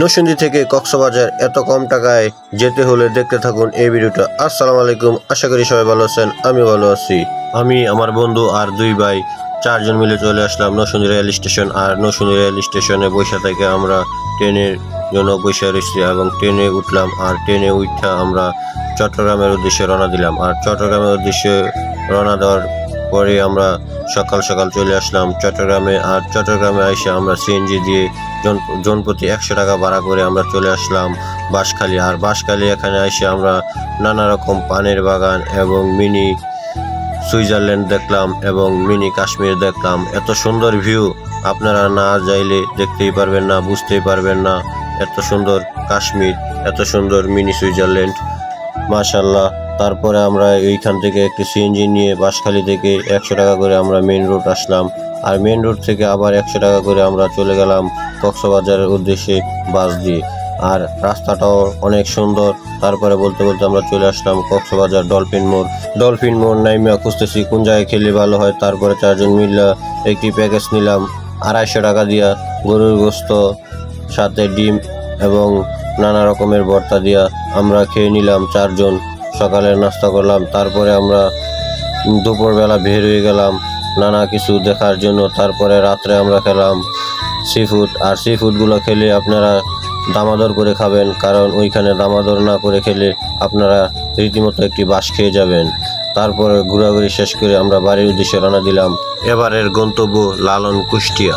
নরসিংদী থেকে কক্সবাজার এত কম টাকায় যেতে হলে দেখতে থাকুন এই ভিডিওটা। আসসালামু আলাইকুম, আশা করি সবাই ভালো আছেন। আমি ভালো আছি। আমি, আমার বন্ধু আর দুই ভাই, চারজন মিলে চলে আসলাম নরসিংদী রেল স্টেশন। আর নরসিংদী রেল স্টেশনে বৈশা থেকে আমরা ট্রেনের জন্য বৈশা রয়েছি এবং ট্রেনে উঠলাম। আর ট্রেনে উঠা আমরা চট্টগ্রামের উদ্দেশ্যে রওনা দিলাম। আর চট্টগ্রামের উদ্দেশ্যে রওনা দেওয়ার পরে আমরা সকাল সকাল চলে আসলাম চট্টগ্রামে। আর চট্টগ্রামে এসে আমরা সিএনজি দিয়ে জনপ্রতি 100 টাকা ভাড়া করে আমরা চলে আসলাম বাঁশখালী। আর বাঁশখালী এখানে এসে আমরা নানা রকম পানের বাগান এবং মিনি সুইজারল্যান্ড দেখলাম এবং মিনি কাশ্মীর দেখলাম। এত সুন্দর ভিউ আপনারা না যাইলে দেখতেই পারবেন না, বুঝতেই পারবেন না। এত সুন্দর কাশ্মীর, এত সুন্দর মিনি সুইজারল্যান্ড, মাশাআল্লাহ। তারপরে আমরা এইখান থেকে একটি সিএনজি নিয়ে বাঁশখালী থেকে 100 টাকা করে আমরা মেন রোড আসলাম। আর মেন রোড থেকে আবার 100 টাকা করে আমরা চলে গেলাম কক্সবাজারের উদ্দেশ্যে বাস দিয়ে। আর রাস্তাটাও অনেক সুন্দর। তারপরে বলতে বলতে আমরা চলে আসলাম কক্সবাজার ডলফিন মোড় নাইমিয়া খুঁজতেছি কোন জায়গায় খেলে ভালো হয়। তারপরে চারজন মিলে একটি প্যাকেজ নিলাম 250 টাকা দিয়া, গরুর গোস্ত সাথে ডিম এবং নানা রকমের ভর্তা দিয়া আমরা খেয়ে নিলাম চারজন। সকালের নাস্তা করলাম। তারপরে আমরা দুপুরবেলা বের হয়ে গেলাম নানা কিছু দেখার জন্য। তারপরে রাত্রে আমরা খেলাম সি ফুড। আর সি ফুডগুলো খেলে আপনারা দামাদর করে খাবেন, কারণ ওইখানে দামাদর না করে খেলে আপনারা রীতিমতো একটি বাস খেয়ে যাবেন। তারপরে ঘোরাঘুরি শেষ করে আমরা বাড়ির উদ্দেশ্যে রওনা দিলাম। এবারের গন্তব্য লালন কুষ্টিয়া।